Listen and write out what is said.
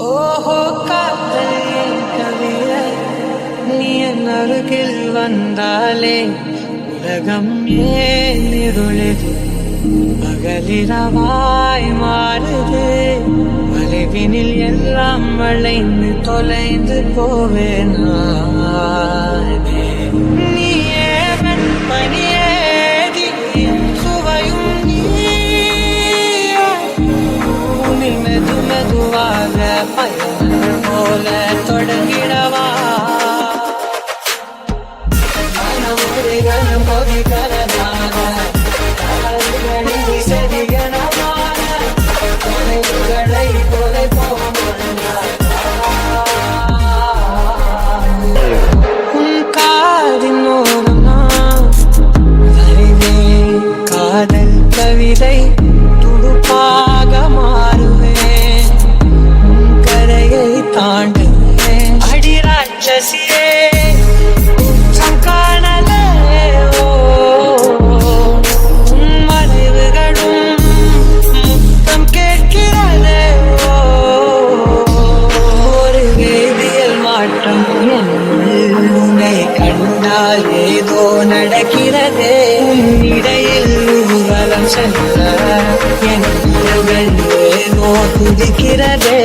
ஓஹோ காதல் கவிதை நீ என் அருகில் வந்தாலே உலகம் ஏன் இருளுது பகலிரவாய் மாறுது வளைவினில் எல்லாம் வளைந்து தொலைந்து போவேனா நீயே வெண்பனியேதி சுவையும் நீ மெது மெதுவாக பயணங்கள் போல தொடங்கிடவா மனமுறை கனம் போதி கரதாக காதல் கவிதை துடுப்பாக மாறுவேன் கரையை தாண்டுவேன் அடி ராட்சசியே ஏதோ நடக்கிறதே இடையில் ஊர்வலம் சென்ற என் ஏதோ துதிக்கிறதே.